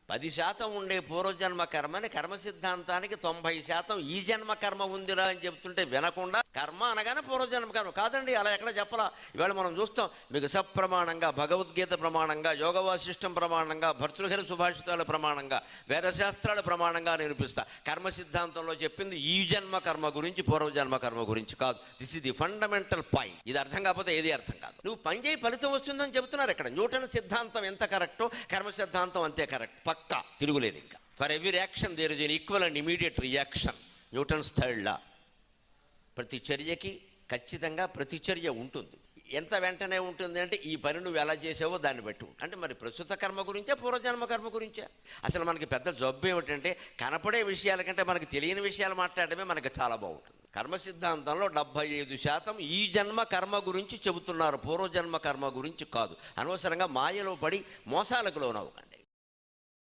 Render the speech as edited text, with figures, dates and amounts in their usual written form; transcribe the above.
10% ఉండే పూర్వజన్మ కర్మని కర్మ సిద్ధాంతానికి 90% ఈ జన్మ కర్మ ఉందిరా అని చెప్తుంటే వినకుండా కర్మ అనగానే పూర్వజన్మ కర్మ కాదండి, అలా ఎక్కడ చెప్పలా. ఇవాళ మనం చూస్తాం, మీకు సప్రమాణంగా భగవద్గీత ప్రమాణంగా, యోగ వాసిష్టం ప్రమాణంగా, భర్తృహరి సుభాషితాల ప్రమాణంగా, వేదశాస్త్రాల ప్రమాణంగా నిరూపిస్తా. కర్మ సిద్ధాంతంలో చెప్పింది ఈ జన్మ కర్మ గురించి, పూర్వజన్మ కర్మ గురించి కాదు. This is the fundamental point. ఇది అర్థం కాకపోతే ఏది అర్థం కాదు. నువ్వు పని చేయి ఫలితం వస్తుందని చెబుతున్నారు ఇక్కడ. న్యూటన్ సిద్ధాంతం ఎంత కరెక్టో కర్మ సిద్ధాంతం అంతే కరెక్ట్, పక్కా, తిరుగులేదు ఇంకా. For every action there is an equal and immediate reaction. Newton's third law. ప్రతి చర్యకి ఖచ్చితంగా ప్రతిచర్య ఉంటుంది. ఎంత వెంటనే ఉంటుంది అంటే ఈ పని నువ్వు ఎలా చేసావో దాన్ని బట్టి. అంటే మరి ప్రస్తుత కర్మ గురించే పూర్వజన్మ కర్మ గురించే? అసలు మనకి పెద్ద జబ్బు ఏమిటంటే కనపడే విషయాల కంటే మనకి తెలియని విషయాలు మాట్లాడటమే మనకి చాలా బాగుంటుంది. కర్మ సిద్ధాంతంలో 75% ఈ జన్మ కర్మ గురించి చెబుతున్నారు, పూర్వజన్మ కర్మ గురించి కాదు. అనవసరంగా మాయలో పడి మోసాలకు లోనవ్వకండి.